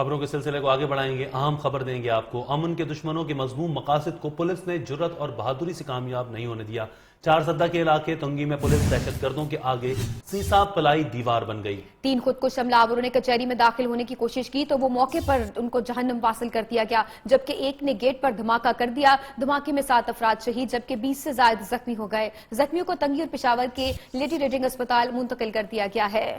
खबरों के सिलसिले को आगे बढ़ाएंगे। अहम खबर देंगे आपको। अमन के दुश्मनों के मज़मूम मकासद को पुलिस ने जुर्रत और बहादुरी से कामयाब नहीं होने दिया। चारसद्दा के इलाके तुंगी में पुलिस दहशतगर्दों के आगे सीसा पलाई दीवार बन गई। 3 खुदकुश हमलावरों ने कचहरी में दाखिल होने की कोशिश की तो वो मौके पर उनको जहन्नम वासिल कर दिया गया, जबकि एक ने गेट पर धमाका कर दिया। धमाके में 7 अफराद शहीद जबकि 20 से ज्यादा जख्मी हो गए। जख्मियों को तंगी और पेशावर के लेडी रीडिंग अस्पताल मुंतकिल कर दिया गया है।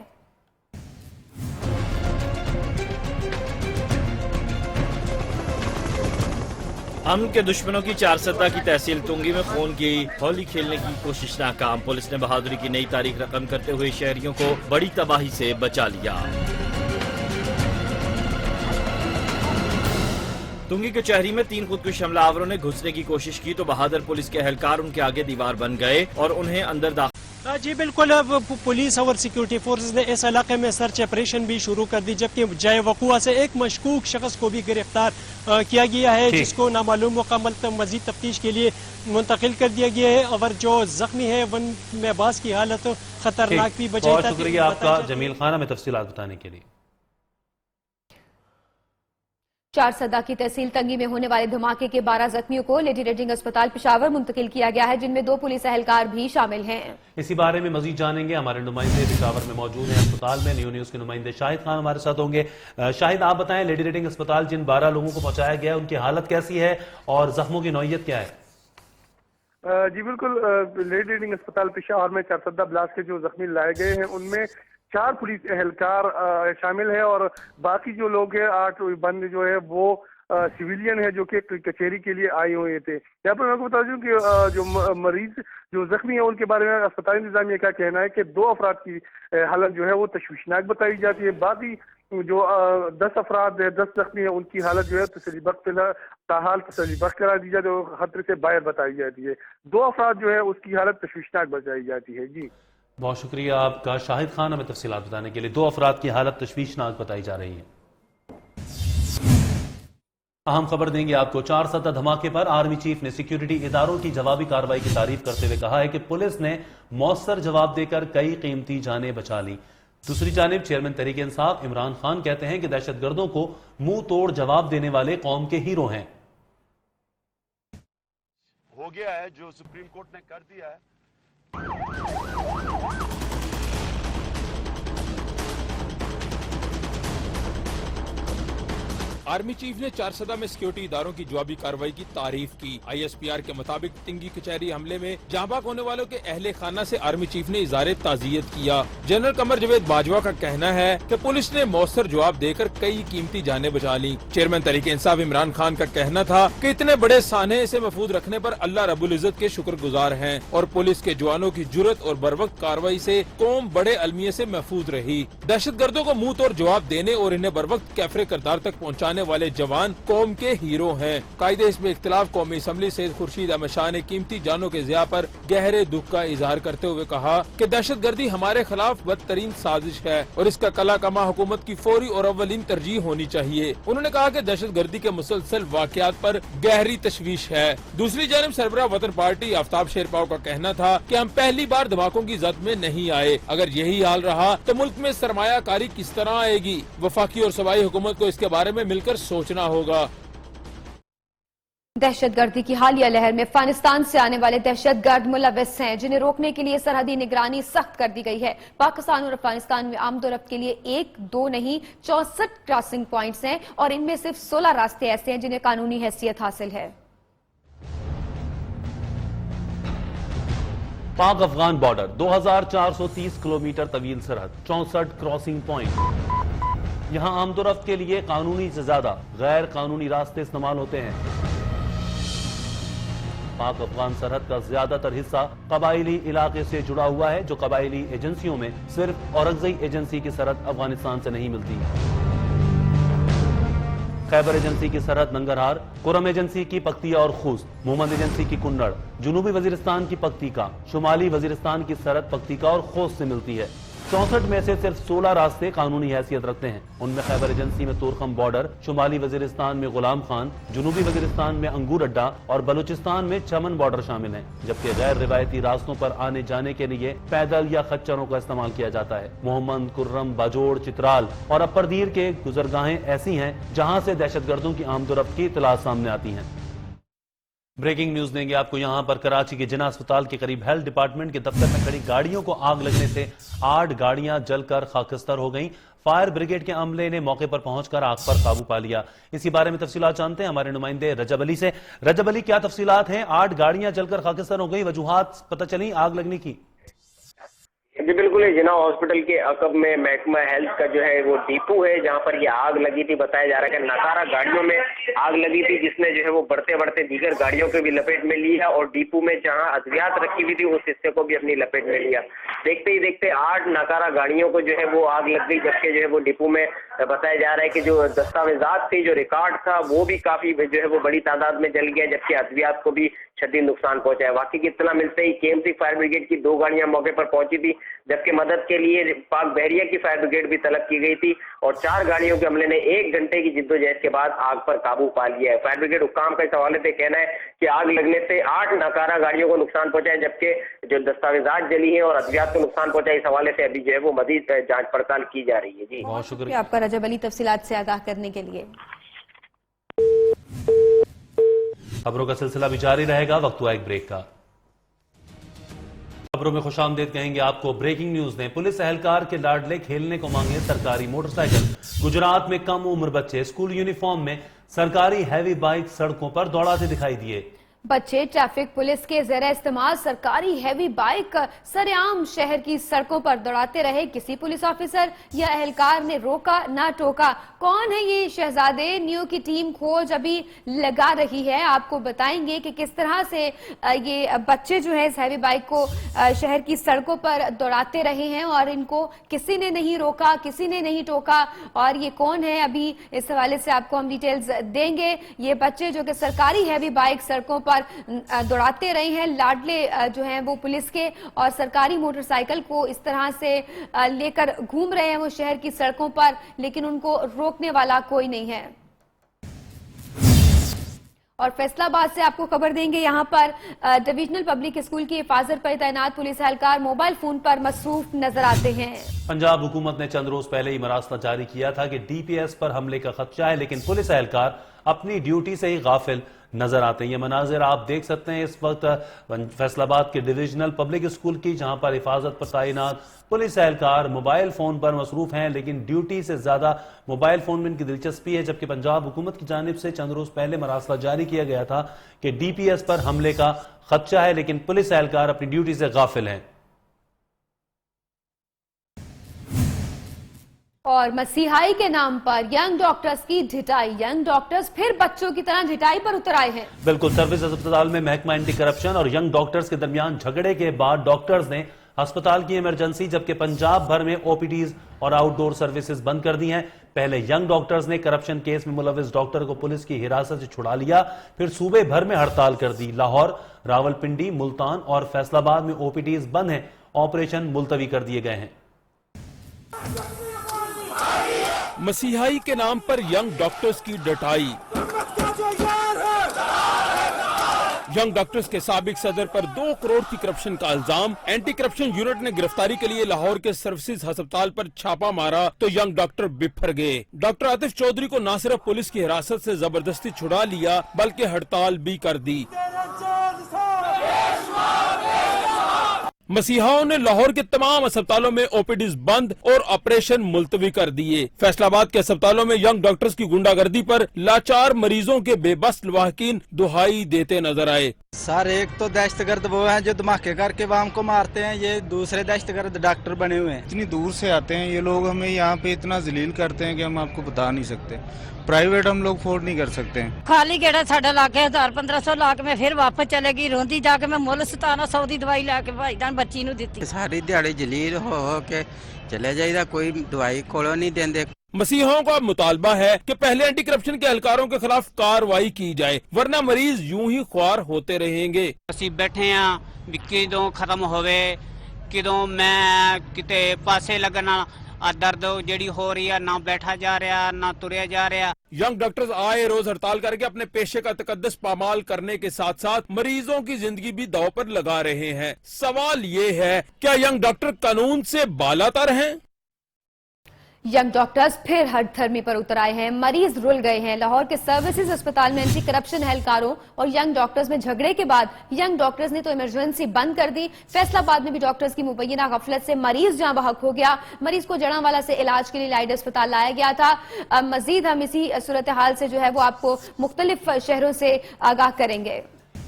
अमन के दुश्मनों की चारसद्दा की तहसील तुंगी में खून की होली खेलने की कोशिश नाकाम। पुलिस ने बहादुरी की नई तारीख रकम करते हुए शहरियों को बड़ी तबाही से बचा लिया। तुंगी कचहरी में 3 खुदकुश हमलावरों ने घुसने की कोशिश की तो बहादुर पुलिस के एहलकार उनके आगे दीवार बन गए और उन्हें अंदर दाखिल। जी बिल्कुल, अब पुलिस और सिक्योरिटी फोर्सेस ने इस इलाके में सर्च ऑपरेशन भी शुरू कर दी, जबकि जाए वक़ुआ से एक मशकूक शख्स को भी गिरफ्तार किया गया है, जिसको नामालूम मुकम्मल मजीद तफ्तीश के लिए मुंतकिल कर दिया गया है। और जो जख्मी है वन में बास की हालत खतरनाक भी बचाई। बहुत शुक्रिया आपका जमील खान, हमें तफसीलात बताने के लिए। चारसद्दा की तहसील तंगी में होने वाले धमाके के 12 जख्मियों को लेडी रीडिंग अस्पताल पेशावर मुंतकिल किया गया है, जिनमें 2 पुलिस एहलकार भी शामिल हैं। इसी बारे में मजीद जानेंगे। हमारे नुमाइंदे पेशावर में मौजूद हैं अस्पताल में। न्यू न्यूज़ के नुमाइंदे शाहिद खान हमारे साथ होंगे। शाहिद, आप बताएं, लेडी रीडिंग अस्पताल जिन 12 लोगों को पहुंचाया गया है उनकी हालत कैसी है और जख्मों की नौयत क्या है? जी बिल्कुल, लेडी रीडिंग अस्पताल पेशावर में चारसद्दा ब्लास्ट के जो जख्मी लाए गए हैं उनमें 4 पुलिस एहलकार शामिल है और बाकी जो लोग हैं 8 बंद जो है वो सिविलियन है जो कि कचहरी के लिए आए हुए थे। यहाँ पर मैं आपको बता दूं कि जो मरीज जो जख्मी है उनके बारे में अस्पताल इंतजामिया का कहना है कि 2 अफराद की हालत जो है वो तशवीशनाक बताई जाती है। बाकी जो 10 अफराद है, 10 जख्मी है, उनकी हालत जो है ताहाल तसल्ली बख्श करार दी जाती है और खतरे से बाहर बताई जाती है। 2 अफराद जो है उसकी हालत तशवीशनाक बताई जाती है। जी बहुत शुक्रिया आपका शाहिद खान, हमें तफसीलात बताने के लिए। 2 अफराद की हालत तशवीशनाक बताई जा रही है। अहम खबर देंगे आपको। चारसद्दा धमाके पर आर्मी चीफ ने सिक्योरिटी इदारों की जवाबी कार्रवाई की तारीफ करते हुए कहा है कि पुलिस ने मौसर जवाब देकर कई कीमती जानें बचा ली। दूसरी जानिब चेयरमैन तहरीक इंसाफ इमरान खान कहते हैं कि दहशतगर्दों को मुंह तोड़ जवाब देने वाले कौम के हीरो हैं। हो गया है जो सुप्रीम कोर्ट ने कर दिया है। आर्मी चीफ ने चारसद्दा में सिक्योरिटी इदारों की जवाबी कार्रवाई की तारीफ की। ISPR के मुताबिक तिंगी कचहरी हमले में जांबाक होने वालों के अहले खाना से आर्मी चीफ ने इज़हार ताज़ियत किया। जनरल कमर जवेद बाजवा का कहना है कि पुलिस ने मौसर जवाब देकर कई कीमती जानें बचा ली। चेयरमैन तहरीक इंसाफ इमरान खान का कहना था कि इतने बड़े साने से महफूज रखने पर अल्लाह रब्बुल इज्जत के शुक्रगुजार हैं और पुलिस के जवानों की जुर्रत और बरवक्त कार्रवाई से कौम बड़े अलमिये से महफूज रही। दहशतगर्दों को मुंह तोड़ जवाब देने और इन्हें बरवक्त कैफरे करदार तक पहुँचाने वाले जवान कौम के हीरो हैं। कायदे इसमें इख्तिलाफ कौमी असम्बली सैयद खुर्शीद अहमद शाह ने कीमती जानों के ज़िया पर गहरे दुख का इजहार करते हुए कहा कि दहशतगर्दी हमारे खिलाफ बदतरीन साजिश है और इसका कला कमा हुकूमत की फौरी और अव्वलीन तरजीह होनी चाहिए। उन्होंने कहा कि दहशतगर्दी के मुसलसल वाकयात पर गहरी तशवीश है। दूसरी जानब सरबराह वतन पार्टी आफ्ताब शेरपाव का कहना था कि हम पहली बार धमाकों की जद में नहीं आए। अगर यही हाल रहा तो मुल्क में सरमायाकारी किस तरह आएगी। वफाकी और सूबाई हुकूमत को इसके बारे में मिलकर सोचना होगा। दहशतगर्दी की हालिया लहर में अफगानिस्तान से आने वाले दहशतगर्द मुलव्वस हैं, जिन्हें रोकने के लिए सरहदी निगरानी सख्त कर दी गई है। पाकिस्तान और अफगानिस्तान में आमदोरफ्त के लिए 1, 2 नहीं 64 क्रॉसिंग पॉइंट्स हैं और इनमें सिर्फ 16 रास्ते ऐसे हैं जिन्हें कानूनी हैसियत हासिल है। पाक अफगान बॉर्डर 2430 किलोमीटर तवील सरहद, 64 क्रॉसिंग पॉइंट। यहाँ आमदोरफ्त के लिए कानूनी से ज्यादा गैर कानूनी रास्ते इस्तेमाल होते हैं। पाक अफगान सरहद का ज्यादातर हिस्सा कबायली इलाके से जुड़ा हुआ है, जो कबायली एजेंसियों में सिर्फ औरंगज़ई एजेंसी की सरहद अफगानिस्तान से नहीं मिलती। खैबर एजेंसी की सरहद नंगरहार, कुरम एजेंसी की पख्तिया और खूस, मोहम्मद एजेंसी की कुन्नड़, जनूबी वजीरिस्तान की पख्तिका, शुमाली वजीरिस्तान की सरहद पख्तिका और खोस से मिलती है। 64 में से सिर्फ 16 रास्ते कानूनी हैसियत रखते हैं। उनमें खैबर एजेंसी में तोरखम बॉर्डर, शुमाली वजीरिस्तान में गुलाम खान, जुनूबी वजीरिस्तान में अंगूर अड्डा और बलूचिस्तान में चमन बॉर्डर शामिल हैं। जबकि गैर रिवायती रास्तों पर आने जाने के लिए पैदल या खच्चरों का इस्तेमाल किया जाता है। मोहम्मद, कुर्रम, बाजोड़, चित्राल और अप्परदीर के गुजरगाहें ऐसी हैं जहां से दहशतगर्दों की आमदोरफ्त की इत्तला सामने आती हैं। ब्रेकिंग न्यूज देंगे आपको यहां पर। कराची के जिना अस्पताल के करीब हेल्थ डिपार्टमेंट के दफ्तर में खड़ी गाड़ियों को आग लगने से 8 गाड़ियां जलकर खाकस्तर हो गईं। फायर ब्रिगेड के अमले ने मौके पर पहुंचकर आग पर काबू पा लिया। इसी बारे में तफसीलात जानते हैं हमारे नुमाइंदे रजब अली से। रजब अली, क्या तफसीलात हैं? 8 गाड़ियां जलकर खाकस्तर हो गई, वजूहात पता चली आग लगने की? जी बिल्कुल, जिना हॉस्पिटल के अकब में महकमा हेल्थ का जो है वो डिपो है जहां पर ये आग लगी थी। बताया जा रहा है कि नकारा गाड़ियों में आग लगी थी जिसने जो है वो बढ़ते बढ़ते दीगर गाड़ियों को भी लपेट में लिया और डिपो में जहां अद्वियात रखी हुई थी उस हिस्से को भी अपनी लपेट में लिया। देखते ही देखते 8 नकारा गाड़ियों को जो है वो आग लग गई, जबकि जो है वो डिपो में बताया जा रहा है कि जो दस्तावेजात थे, जो रिकॉर्ड था, वो भी काफी जो है वो बड़ी तादाद में जल गया, जबकि अद्वियात को भी शदीद नुकसान पहुंचा है। वाकई की इत्तला मिलते ही केएमसी फायर ब्रिगेड की 2 गाड़ियां मौके पर पहुंची थी, जबकि मदद के लिए पाक बहरिया की फायर ब्रिगेड भी तलब की गई थी और 4 गाड़ियों के अमले ने 1 घंटे की जिद्दोजहद के बाद आग पर काबू पा लिया है। फायर ब्रिगेड हुक्काम का इस हवाले से कहना है कि आग लगने से 8 नकारा गाड़ियों को नुकसान पहुंचा है, जबकि जो दस्तावेजात जली है और अद्वियात को नुकसान पहुंचा है, इस हवाले से अभी जो है वो मजीद जांच पड़ताल की जा रही है। जी बहुत शुक्रिया आपका रजब अली, तफसीलात से आगाह करने के लिए। खबरों का सिलसिला भी जारी रहेगा, वक्त हुआ एक ब्रेक का। खबरों में खुशामदीद कहेंगे आपको। ब्रेकिंग न्यूज ने पुलिस एहलकार के लाडले खेलने को मांगे सरकारी मोटरसाइकिल। गुजरात में कम उम्र बच्चे स्कूल यूनिफॉर्म में सरकारी हैवी बाइक सड़कों पर दौड़ाते दिखाई दिए। बच्चे ट्रैफिक पुलिस के ज़ेरे इस्तेमाल सरकारी हैवी बाइक सरेआम शहर की सड़कों पर दौड़ाते रहे। किसी पुलिस ऑफिसर या एहलकार ने रोका ना टोका। कौन है ये शहजादे? न्यू की टीम खोज अभी लगा रही है। आपको बताएंगे कि किस तरह से ये बच्चे जो है इस हैवी बाइक को शहर की सड़कों पर दौड़ाते रहे हैं और इनको किसी ने नहीं रोका, किसी ने नहीं टोका। और ये कौन है, अभी इस हवाले से आपको हम डिटेल्स देंगे। ये बच्चे जो कि सरकारी हैवी बाइक सड़कों पर दौड़ाते रहे हैं, लाडले जो हैं वो पुलिस के, और सरकारी मोटरसाइकिल को इस तरह से लेकर घूम रहे हैं वो शहर की सड़कों पर, लेकिन उनको रोकने वाला कोई नहीं है। और फैसलाबाद से आपको खबर देंगे, यहाँ पर डिविजनल पब्लिक स्कूल की हिफाजत पर तैनात पुलिस एहलकार मोबाइल फोन पर मसरूफ नजर आते हैं। पंजाब हुकूमत ने चंद रोज पहले ही मरासला जारी किया था कि डीपीएस पर हमले का खदशा है, लेकिन पुलिस एहलकार अपनी ड्यूटी से ही गाफिल नजर आते हैं। ये मनाजिर आप देख सकते हैं इस वक्त फैसलाबाद के डिविजनल पब्लिक स्कूल की, जहां पर हिफाजत पर तैनात पुलिस एहलकार मोबाइल फोन पर मसरूफ हैं, लेकिन ड्यूटी से ज्यादा मोबाइल फोन में इनकी दिलचस्पी है। जबकि पंजाब हुकूमत की जानिब से चंद रोज पहले मरासला जारी किया गया था कि डीपीएस पर हमले का खदशा है, लेकिन पुलिस एहलकार अपनी ड्यूटी से गाफिल हैं। और मसीहाई के नाम पर यंग डॉक्टर्स की ढिटाई। यंग डॉक्टर्स फिर बच्चों की तरह ढिटाई पर उतर आए हैं। बिल्कुल, सर्विस अस्पताल में महकमा एंटी करप्शन और यंग डॉक्टर्स के दरमियान झगड़े के बाद डॉक्टर्स ने अस्पताल की इमरजेंसी, जबकि पंजाब भर में ओपीडीज और आउटडोर सर्विसेज बंद कर दी हैं। पहले यंग डॉक्टर्स ने करप्शन केस में मुलविस डॉक्टर को पुलिस की हिरासत से छुड़ा लिया, फिर सूबे भर में हड़ताल कर दी। लाहौर, रावलपिंडी, मुल्तान और फैसलाबाद में ओपीडीज बंद हैं, ऑपरेशन मुलतवी कर दिए गए हैं। मसीहाई के नाम पर यंग डॉक्टर्स की डटाई। यंग डॉक्टर्स के साबिक सदर पर 2 करोड़ की करप्शन का इल्जाम। एंटी करप्शन यूनिट ने गिरफ्तारी के लिए लाहौर के सर्विसेज अस्पताल पर छापा मारा तो यंग डॉक्टर बिफर गए। डॉक्टर आतिफ चौधरी को न सिर्फ पुलिस की हिरासत से जबरदस्ती छुड़ा लिया, बल्कि हड़ताल भी कर दी। मसीहाओं ने लाहौर के तमाम अस्पतालों में ओपीडीज बंद और ऑपरेशन मुलतवी कर दिए। फैसलाबाद के अस्पतालों में यंग डॉक्टर्स की गुंडागर्दी पर लाचार मरीजों के बेबस लवाहकीन दुहाई देते नजर आए। सर, एक तो दहशतगर्द वो हैं जो धमाके करके वाम को मारते हैं, ये दूसरे दहशतगर्द डॉक्टर बने हुए हैं। इतनी दूर से आते हैं ये लोग, हमें यहाँ पे इतना जलील करते हैं कि हम आपको बता नहीं सकते। प्राइवेट हम लोग अफोर्ड नहीं कर सकते हैं। खाली गेड़ा साढ़ा लाके 1000-1500 लाख में फिर वापस चलेगी। रोंदी जाके मैं मुल 1700 की दवाई लाके भाईजान बच्ची नूं दित्ती। सारी दिहाड़ी जलील हो के चले जाइदा, कोई दवाई कोलों नहीं देंदे। मसीहों का मुतालबा है कि पहले एंटी करप्शन के एहलकारों के खिलाफ कार्रवाई की जाए, वरना मरीज यूं ही ख्वार होते रहेंगे। असी बैठे हैं विक्की दो खत्म होवे کدوں میں کتے پاسے لگنا درد جڑی ہو رہی ہے نہ بیٹھا جا رہا نہ تریا جا رہا. ینگ ڈاکٹرز آئے روز ہڑتال کر کے اپنے پیشے کا تقدس پامال کرنے کے ساتھ ساتھ مریضوں کی زندگی بھی داؤ پر لگا رہے ہیں. سوال یہ ہے کیا ینگ ڈاکٹر قانون سے بالاتر ہیں؟ ینگ ڈاکٹرز پھر ہٹ دھرمی پر اتر آئے ہیں. مریض رل گئے ہیں. لاہور کے سروسز اسپتال میں اینٹی کرپشن اہلکاروں اور ینگ ڈاکٹرز میں جھگڑے کے بعد ینگ ڈاکٹرز نے تو ایمرجنسی بند کر دی. فیصل آباد میں بھی ڈاکٹرز کی مبینہ غفلت سے مریض جاں بحق ہو گیا. مریض کو جڑاں والا سے علاج کے لیے لائیڈ اسپتال لایا گیا تھا. مزید ہم اسی صورتحال سے جو ہے وہ آپ کو مختلف شہروں سے آگاہ کریں گے.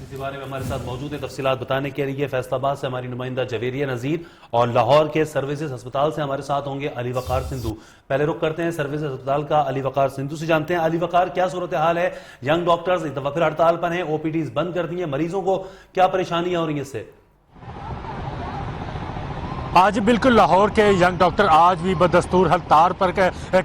اسی بارے میں ہمارے ساتھ موجود ہیں تفصیلات بتانے کے لیے فیصل آباد سے ہماری نمائندہ جویریہ نذیر اور لاہور کے سروسز اسپتال سے ہمارے ساتھ ہوں گے علی وقار سندھو. پہلے رخ کرتے ہیں سروسز اسپتال کا علی وقار سندھو سے جانتے ہیں. علی وقار، کیا صورتحال ہے؟ ینگ ڈاکٹرز ایک دفعہ پھر ہڑتال پر ہیں، او پی ڈیز بند کر دی ہیں، مریضوں کو کیا پریشانیاں ہو رہی ہیں اس سے؟ آج بالکل لاہور کے ینگ ڈاکٹر آج بھی بدستور ہڑتال پر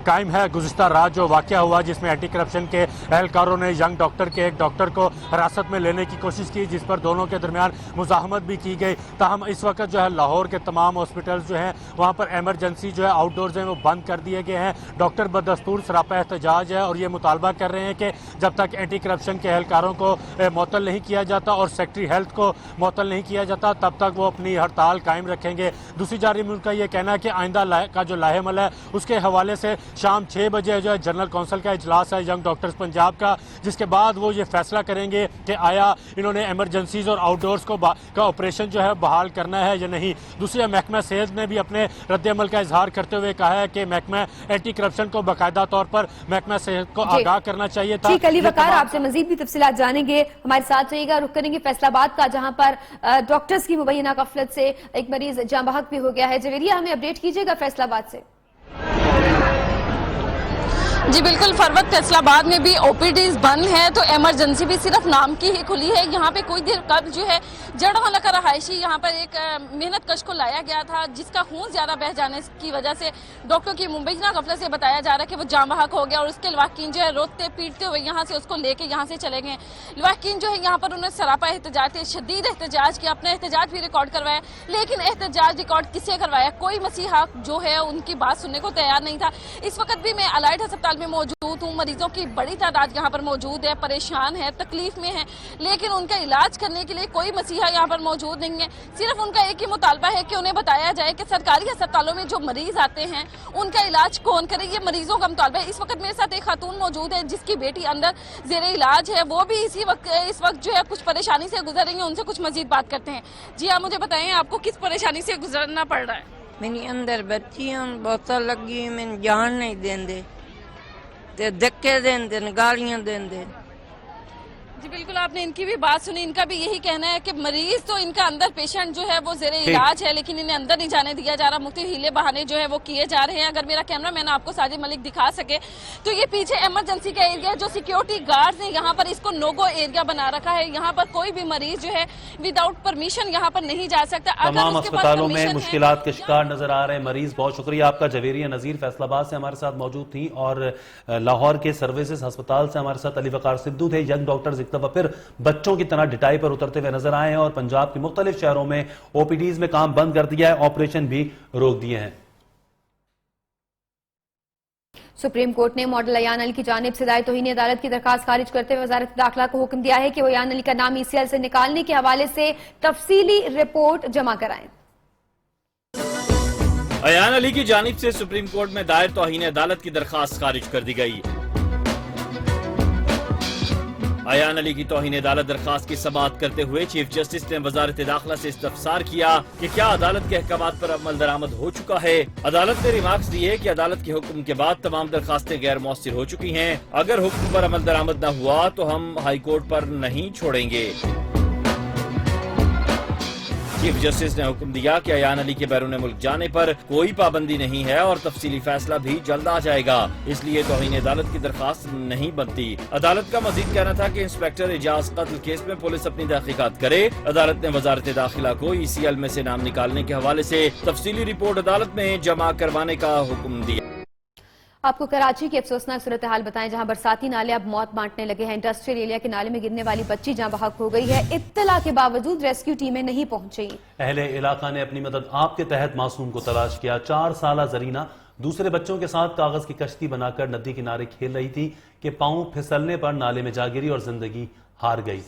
قائم ہے. گزشتہ رات جو واقعہ ہوا جس میں اینٹی کرپشن کے اہلکاروں نے ینگ ڈاکٹر کے ایک ڈاکٹر کو حراست میں لینے کی کوشش کی، جس پر دونوں کے درمیان مزاحمت بھی کی گئی. تاہم اس وقت جو ہے لاہور کے تمام ہاسپٹلز جو ہیں وہاں پر ایمرجنسی جو ہے آؤٹ ڈورز ہیں وہ بند کر دیے گئے ہیں. ڈاکٹر بدستور سراپا احتجاج ہے اور یہ مطالبہ کر رہے ہیں کہ جب تک اینٹی کرپشن کے اہلکاروں کو معطل نہیں کیا جاتا اور سیکٹری ہیلتھ کو معطل نہیں کیا جاتا تب تک وہ اپنی ہڑتال قائم رکھیں گے. دوسری جانب ان کا یہ کہنا ہے کہ آئندہ کا جو لاہے عمل ہے اس کے حوالے سے شام 6 بجے جو ہے جنرل کونسل کا اجلاس ہے ینگ ڈاکٹرز پنجاب کا، جس کے بعد وہ یہ فیصلہ کریں گے کہ آیا انہوں نے ایمرجنسیز اور آؤٹ ڈورز کا آپریشن جو ہے بحال کرنا ہے یا نہیں. دوسری محکمہ صحت نے بھی اپنے رد عمل کا اظہار کرتے ہوئے کہا ہے کہ محکمہ اینٹی کرپشن کو باقاعدہ طور پر محکمہ صحت کو آگاہ کرنا چاہیے تھا. ٹھیک، علی وقار آپ سے مزید بھی تفصیلات جانیں گے، ہمارے ساتھ رہیے گا. رخ کریں گے فیصل آباد کا جہاں پر ڈاکٹرز کی مبینہ غفلت سے ایک مریض جاں بحق بھی ہو گیا ہے. جویریہ ہمیں اپڈیٹ کیجیے گا فیصل آباد سے. جی بالکل فروت، فیصل آباد میں بھی او پی ڈیز بند ہے تو ایمرجنسی بھی صرف نام کی ہی کھلی ہے. یہاں پہ کوئی دیر قبل جو ہے جڑاں والا کا رہائشی یہاں پر ایک محنت کش کو لایا گیا تھا جس کا خون زیادہ بہ جانے کی وجہ سے ڈاکٹر کی مبینہ غفلت سے بتایا جا رہا ہے کہ وہ جاں بحق ہو گیا اور اس کے لواحقین جو ہے روتے پیٹتے ہوئے یہاں سے اس کو لے کے یہاں سے چلے گئے. لواحقین جو ہے یہاں پر انہوں نے سراپا احتجاج تھے، شدید احتجاج کیا، اپنا احتجاج بھی ریکارڈ کروایا، لیکن احتجاج ریکارڈ کسے کروایا؟ کوئی مسیحا جو ہے ان کی بات سننے کو تیار نہیں تھا. اس وقت بھی میں الائڈ ہسپتال میں موجود ہوں. مریضوں کی بڑی تعداد یہاں پر موجود ہے، پریشان ہے، تکلیف میں ہے، لیکن ان کا علاج کرنے کے لیے کوئی مسیحا یہاں پر موجود نہیں ہے. صرف ان کا ایک ہی مطالبہ ہے کہ انہیں بتایا جائے کہ سرکاری ہسپتالوں میں جو مریض آتے ہیں ان کا علاج کون کرے. یہ مریضوں کا مطالبہ ہے. اس وقت میرے ساتھ ایک خاتون موجود ہے جس کی بیٹی اندر زیر علاج ہے، وہ بھی اس وقت جو ہے کچھ پریشانی سے گزر رہی ہیں. ان سے کچھ مزید بات کرتے ہیں. جی آپ مجھے بتائیں آپ کو کس پریشانی سے گزرنا پڑ رہا ہے؟ میری اندر بچی بوتل لگی، میں جان نہیں دین دے، دھکے دین دے، گالیاں دین دے. جی بالکل آپ نے ان کی بھی بات سنی. ان کا بھی یہی کہنا ہے کہ مریض تو ان کا اندر پیشنٹ جو ہے وہ زیر علاج ہے لیکن انہیں اندر نہیں جانے دیا جا رہا. مختلف ہیلے بہانے جو ہے وہ کیے جا رہے ہیں. اگر میرا کیمرہ مین آپ کو ساجد ملک دکھا سکے تو یہ پیچھے ایمرجنسی کا ایریا جو سیکیورٹی گارڈز نے یہاں پر اس کو نو گو ایریا بنا رکھا ہے. یہاں پر کوئی بھی مریض جو ہے وداؤٹ پرمیشن یہاں پر نہیں جا سکتا. تمام اسپتالوں میں مشکلات کے شکار نظر آ رہے ہیں مریض. بہت شکریہ آپ کا. جویریہ نذیر فیصل آباد سے ہمارے ساتھ موجود تھیں اور لاہور کے سروسز ہسپتال سے ہمارے ساتھ علی وقار سندھو تھے. ینگ ڈاکٹرز ایک دفعہ پھر بچوں کی طرح ڈٹائی پر اترتے ہوئے نظر آئے ہیں اور پنجاب کے مختلف شہروں میں او پی ڈیز میں کام بند کر دیا ہے، آپریشن بھی روک دیے ہیں. سپریم کورٹ نے ماڈل ایان علی کی جانب سے دائر توہین عدالت کی درخواست خارج کرتے ہوئے وزارت داخلہ کو حکم دیا ہے کہ وہ ایان علی کا نام ای سی ایل سے نکالنے کے حوالے سے تفصیلی رپورٹ جمع کرائیں. ایان علی کی جانب سے سپریم کورٹ میں دائر توہین عدالت کی درخواست خارج کر دی گئی. ایان علی کی توہین عدالت درخواست کی سماعت کرتے ہوئے چیف جسٹس نے وزارت داخلہ سے استفسار کیا کہ کیا عدالت کے احکامات پر عمل درآمد ہو چکا ہے. عدالت نے ریمارکس دیے کہ عدالت کے حکم کے بعد تمام درخواستیں غیر مؤثر ہو چکی ہیں. اگر حکم پر عمل درآمد نہ ہوا تو ہم ہائی کورٹ پر نہیں چھوڑیں گے. چیف جسٹس نے حکم دیا کہ ایان علی کے بیرون ملک جانے پر کوئی پابندی نہیں ہے اور تفصیلی فیصلہ بھی جلد آ جائے گا، اس لیے توہین عدالت کی درخواست نہیں بنتی. عدالت کا مزید کہنا تھا کہ انسپیکٹر اعجاز قتل کیس میں پولیس اپنی تحقیقات کرے. عدالت نے وزارت داخلہ کو ای سی ایل میں سے نام نکالنے کے حوالے سے تفصیلی رپورٹ عدالت میں جمع کروانے کا حکم دیا. आपको कराची की अफसोसनाक सूरत हाल बताएं, जहां बरसाती नाले अब मौत बांटने लगे हैं। इंडस्ट्रियल एरिया के नाले में गिरने वाली बच्ची जहां बहक हो गई है। इत्तला के बावजूद रेस्क्यू टीमें नहीं पहुंची। अहले इलाका ने अपनी मदद आप के तहत मासूम को तलाश किया। 4 साला जरीना दूसरे बच्चों के साथ कागज की कश्ती बनाकर नदी किनारे खेल रही थी कि पांव फिसलने पर नाले में जा गिरी और जिंदगी हार गई।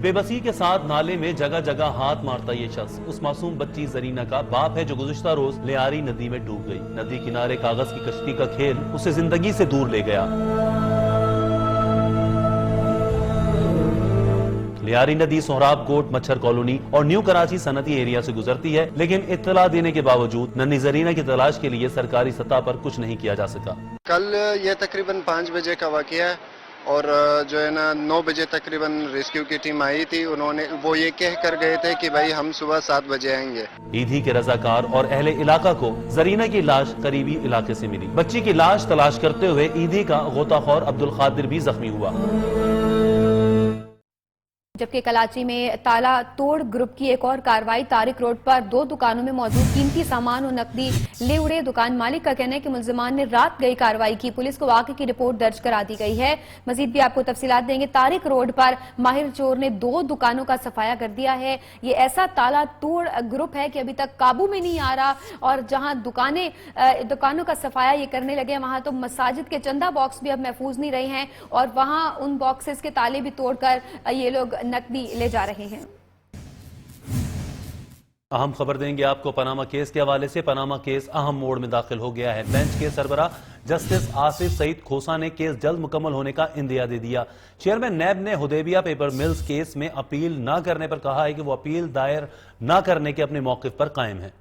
बेबसी के साथ नाले में जगह जगह हाथ मारता ये शख्स उस मासूम बच्ची जरीना का बाप है जो गुज़िश्ता रोज लियारी नदी में डूब गई। नदी किनारे कागज की कश्ती का खेल उसे जिंदगी से दूर ले गया। लियारी नदी सोहराब कोट, मच्छर कॉलोनी और न्यू कराची सनती एरिया से गुजरती है, लेकिन इत्तला देने के बावजूद नन्ही जरीना की तलाश के लिए सरकारी सतह पर कुछ नहीं किया जा सका। कल ये तकरीबन 5 बजे का वाकया है और जो है ना 9 बजे तकरीबन रेस्क्यू की टीम आई थी। वो ये कह कर गए थे कि भाई हम सुबह 7 बजे आएंगे। ईदी के रजाकार और अहले इलाका को जरीना की लाश करीबी इलाके से मिली। बच्ची की लाश तलाश करते हुए ईदी का गोताखोर अब्दुल खादिर भी जख्मी हुआ। जबकि कराची में ताला तोड़ ग्रुप की एक और कार्रवाई। तारिक रोड पर 2 दुकानों में मौजूद कीमती सामान और नकदी ले उड़े। दुकान मालिक का कहना है कि मुल्जिमान ने रात गई कार्रवाई की। पुलिस को वाक़े की रिपोर्ट दर्ज करा दी गई है। मजीद भी आपको तफसीलात देंगे। तारिक रोड पर माहिर चोर ने 2 दुकानों का सफाया कर दिया है। ये ऐसा ताला तोड़ ग्रुप है कि अभी तक काबू में नहीं आ रहा और जहां दुकानों का सफाया ये करने लगे हैं, वहां तो मसाजिद के चंदा बॉक्स भी अब महफूज नहीं रहे हैं और वहां उन बॉक्सेस के ताले भी तोड़कर ये लोग नकदी ले जा रहे हैं। अहम खबर देंगे आपको पनामा केस के हवाले से। पनामा केस अहम मोड़ में दाखिल हो गया है। बेंच के सरबराह जस्टिस आसिफ सईद खोसा ने केस जल्द मुकम्मल होने का इंदिया दे दिया। चेयरमैन नैब ने हुदैबिया पेपर मिल्स केस में अपील न करने पर कहा है कि वो अपील दायर न करने के अपने मौक़िफ़ पर कायम है।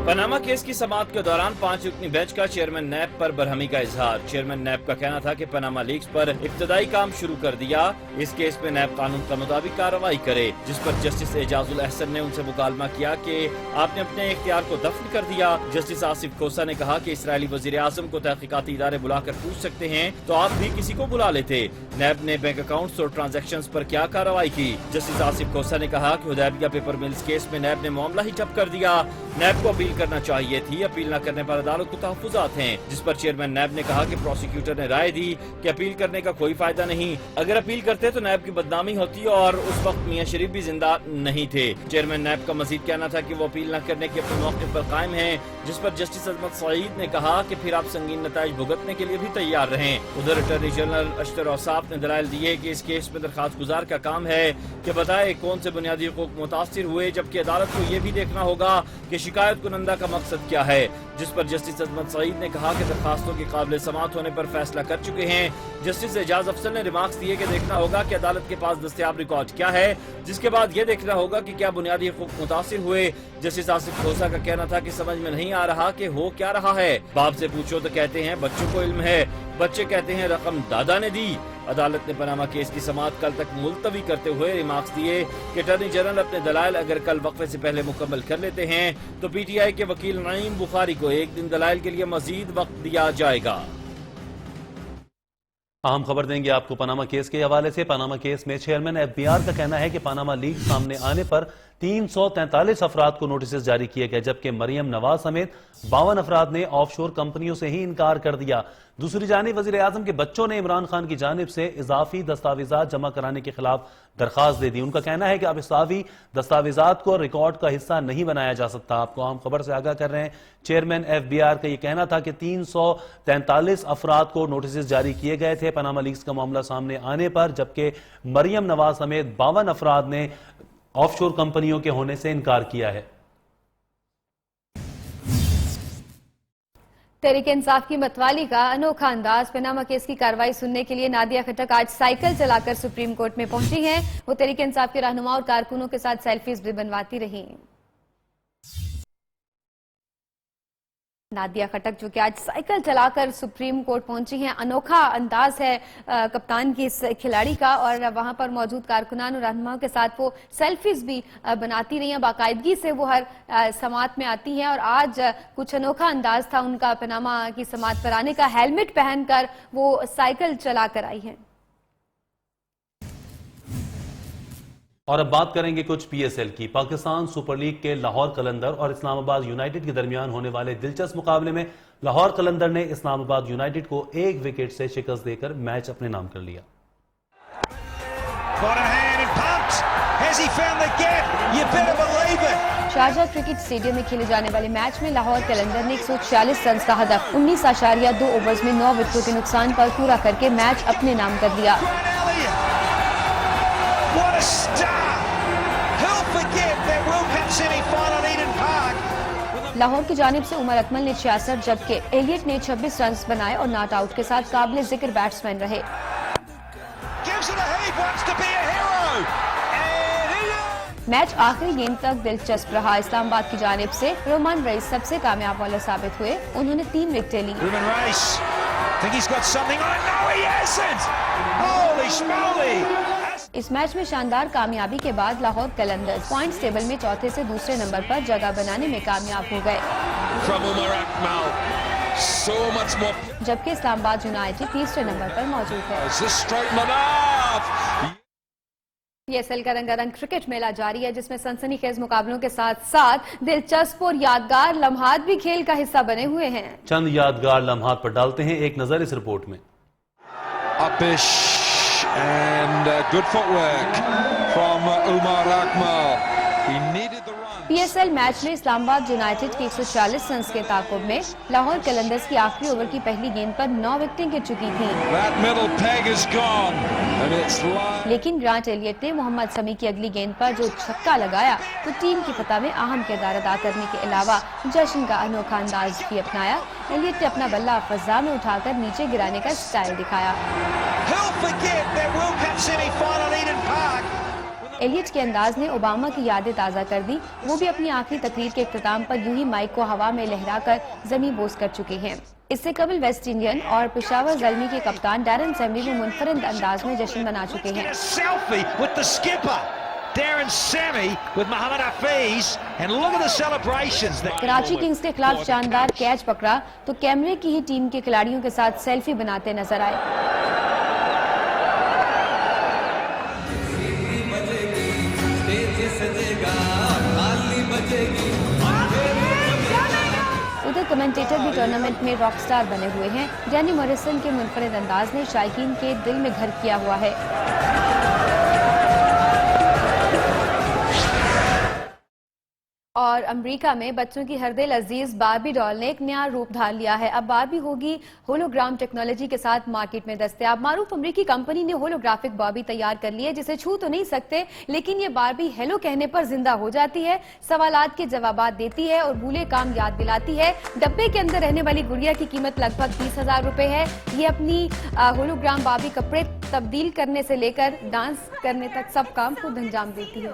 पनामा केस की समाअत के दौरान 5 रुकनी बेंच का चेयरमैन नैब पर बरहमी का इजहार। चेयरमैन नैब का कहना था कि पनामा लीक्स पर इब्तदाई काम शुरू कर दिया। इस केस में नैब कानून का मुताबिक कार्रवाई करे, जिस पर जस्टिस एजाजुल अहसन ने उनसे मुकालमा किया कि आपने अपने इख्तियार को दफन कर दिया। जस्टिस आसिफ खोसा ने कहा कि इसराइली वजीर आजम को तहकीकाती इदारे बुलाकर पूछ सकते हैं तो आप भी किसी को बुला लेते। नैब ने बैंक अकाउंट्स और ट्रांजैक्शंस पर क्या कार्रवाई की। जस्टिस आसिफ खोसा ने कहा कि हुदैबिया पेपर मिल्स केस में नैब ने मामला ही ठप कर दिया। नैब को अपील करना चाहिए थी। अपील न करने पर अदालत को तहफ्फुज़ात हैं, जिस पर चेयरमैन नैब ने कहा कि प्रोसिक्यूटर ने राय दी कि अपील करने का कोई फायदा नहीं। अगर अपील करते तो नैब की बदनामी होती और उस वक्त मियां शरीफ भी जिंदा नहीं थे। चेयरमैन नैब का मजीद कहना था कि वो अपील न करने के अपने मौके पर कायम है, जिस पर जस्टिस अजमत सईद ने कहा कि फिर आप संगीन नताइज भुगतने के लिए भी तैयार रहें। उधर अटॉर्नी जनरल अशतर औसाफ ने दलाइल दिए कि इस केस में दरखास्त गुजार का काम है कि बताए कौन से बुनियादी हुकूक मुतासिर हुए, जबकि अदालत को यह भी देखना होगा कि शिकायत कुनंदा का मकसद क्या है। जिस पर जस्टिस अजमत सईद ने कहा कि दरखास्तों के काबिल समाअत होने पर फैसला कर चुके हैं। जस्टिस एजाज अफसर ने रिमार्क्स दिए कि देखना होगा कि अदालत के पास दस्तयाब रिकॉर्ड क्या है, जिसके बाद यह देखना होगा कि क्या बुनियादी हुकूक मुतासिर हुए। जस्टिस आसिफ खोसा का कहना था कि समझ में नहीं आ रहा कि हो क्या रहा है। बाप से पूछो तो कहते हैं बच्चों को इल्म है, बच्चे कहते हैं रकम दादा ने दी। अदालत ने पनामा केस की समाअत कल तक मुलतवी करते हुए रिमार्क्स दिए कि अटॉर्नी जनरल अपने दलाइल अगर कल वक्फे से पहले मुकम्मल कर लेते हैं तो पीटीआई के वकील नईम बुखारी को एक दिन दलाइल के लिए मजीद वक्त दिया जाएगा। अहम खबर देंगे आपको पनामा केस के हवाले से। पनामा केस में चेयरमैन एफबीआर का कहना है कि पनामा लीक सामने आने पर 343 अफराद को नोटिस जारी किए गए, जबकि मरियम नवाज समेत 52 अफराद ने ऑफशोर कंपनियों से ही इनकार कर दिया। दूसरी जानिब वजीर आजम के बच्चों ने इमरान खान की जानिब से इजाफी दस्तावेजात जमा कराने के खिलाफ दरखास्त दे दी। उनका कहना है कि अब इजाफी दस्तावेजात को रिकॉर्ड का हिस्सा नहीं बनाया जा सकता। आपको अहम खबर से आगाह कर रहे हैं। चेयरमैन एफबीआर का यह कहना था कि 343 अफराद को नोटिस जारी किए गए थे पनामा लीक्स का मामला सामने आने पर, जबकि मरियम नवाज समेत 52 अफराद ने ऑफशोर कंपनियों के होने से इनकार किया है। तहरीक इंसाफ की मतवाली का अनोखा अंदाज। पनामा केस की कार्रवाई सुनने के लिए नादिया खटक आज साइकिल चलाकर सुप्रीम कोर्ट में पहुंची हैं। वो तहरीक इंसाफ के रहनुमा और कारकुनों के साथ सेल्फीज भी बनवाती रही। नादिया खटक जो कि आज साइकिल चलाकर सुप्रीम कोर्ट पहुंची हैं, अनोखा अंदाज है कप्तान की इस खिलाड़ी का, और वहां पर मौजूद कारकुनान और रहनुमाओं के साथ वो सेल्फीज भी बनाती रही हैं। बाकायदगी से वो हर समात में आती हैं और आज कुछ अनोखा अंदाज था उनका पनामा की समात पर आने का। हेलमेट पहनकर वो साइकिल चलाकर आई हैं। और अब बात करेंगे कुछ पीएसएल की। पाकिस्तान सुपर लीग के लाहौर कलंदर और इस्लामाबाद यूनाइटेड के दरमियान होने वाले दिलचस्प मुकाबले में लाहौर कलंदर ने इस्लामाबाद यूनाइटेड को 1 विकेट से शिकस्त देकर मैच अपने नाम कर लिया। शारजा क्रिकेट स्टेडियम में खेले जाने वाले मैच में लाहौर कलंदर ने 146 रन का हदफ 19.2 ओवर्स में 9 विकेटों के नुकसान पर पूरा करके मैच अपने नाम कर लिया। लाहौर की जानिब से उमर अकमल ने 66 जबकि एलियट ने 26 रन बनाए और नॉट आउट के साथ काबिल जिक्र बैट्समैन रहे। मैच आखिरी गेंद तक दिलचस्प रहा। इस्लामाबाद की जानिब से रोमन रईस सबसे कामयाब बॉलर साबित हुए, उन्होंने 3 विकेटें ली। इस मैच में शानदार कामयाबी के बाद लाहौर कलंदर्स पॉइंट्स टेबल में चौथे से दूसरे नंबर पर जगह बनाने में कामयाब हो गए, जबकि इस्लामाबाद यूनाइटेड तीसरे नंबर पर मौजूद है। पीएसएल का रंगारंग क्रिकेट मेला जारी है, जिसमें सनसनीखेज मुकाबलों के साथ साथ दिलचस्प और यादगार लम्हात भी खेल का हिस्सा बने हुए हैं। चंद यादगार लम्हात पर डालते हैं एक नजर इस रिपोर्ट में। And good footwork from Umar Akmal. He needed the run. PSL match में इस्लामाबाद यूनाइटेड के 140 रन के ताकुब में लाहौर कलंदर्स की आखिरी ओवर की पहली गेंद पर 9 विकेटें गिर चुकी थीं। That middle peg is gone and it's live. लेकिन ग्रांट एलियट ने मोहम्मद शमी की अगली गेंद पर जो छक्का लगाया तो टीम की फतह में अहम किरदार अदा करने के अलावा जश्न का अनोखा अंदाज भी अपनाया। एलियट ने अपना बल्ला फजा में उठाकर नीचे गिराने का स्टाइल दिखाया। एलियट के अंदाज ने ओबामा की यादें ताज़ा कर दी। वो भी अपनी आखिरी तकरीर के इख्तिताम पर यूं ही माइक को हवा में लहराकर ज़मीं बोस कर चुके हैं। इससे कबल वेस्ट इंडियन और पेशावर ज़ल्मी के कप्तान डैरन सैमी भी मुनफरिद अंदाज में जश्न मना चुके हैं। कराची किंग्स के खिलाफ शानदार कैच पकड़ा तो कैमरे की ही टीम के खिलाड़ियों के साथ सेल्फी बनाते नजर आए। उधर कमेंटेटर भी टूर्नामेंट में रॉक स्टार बने हुए हैं। डैनी मॉरिसन के मुनफरिद अंदाज ने शायकीन के दिल में घर किया हुआ है। और अमेरिका में बच्चों की हरदिल अजीज बारबी डॉल ने एक नया रूप धार लिया है। अब बारबी होगी होलोग्राम टेक्नोलॉजी के साथ मार्केट में दस्तयाब। मारूफ अमेरिकी कंपनी ने होलोग्राफिक बारबी तैयार कर ली है, जिसे छू तो नहीं सकते लेकिन ये बारबी हेलो कहने पर जिंदा हो जाती है, सवालात के जवाबात देती है और भूले काम याद दिलाती है। डब्बे के अंदर रहने वाली गुड़िया की कीमत लगभग 20,000 रुपए है। ये अपनी होलोग्राम बारबी कपड़े तब्दील करने से लेकर डांस करने तक सब काम खुद अंजाम देती है।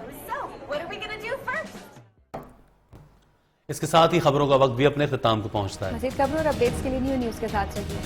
इसके साथ ही खबरों का वक्त भी अपने खिताम को पहुंचता है। मज़ीद खबरों और अपडेट्स के लिए न्यू न्यूज़ के साथ रहिए।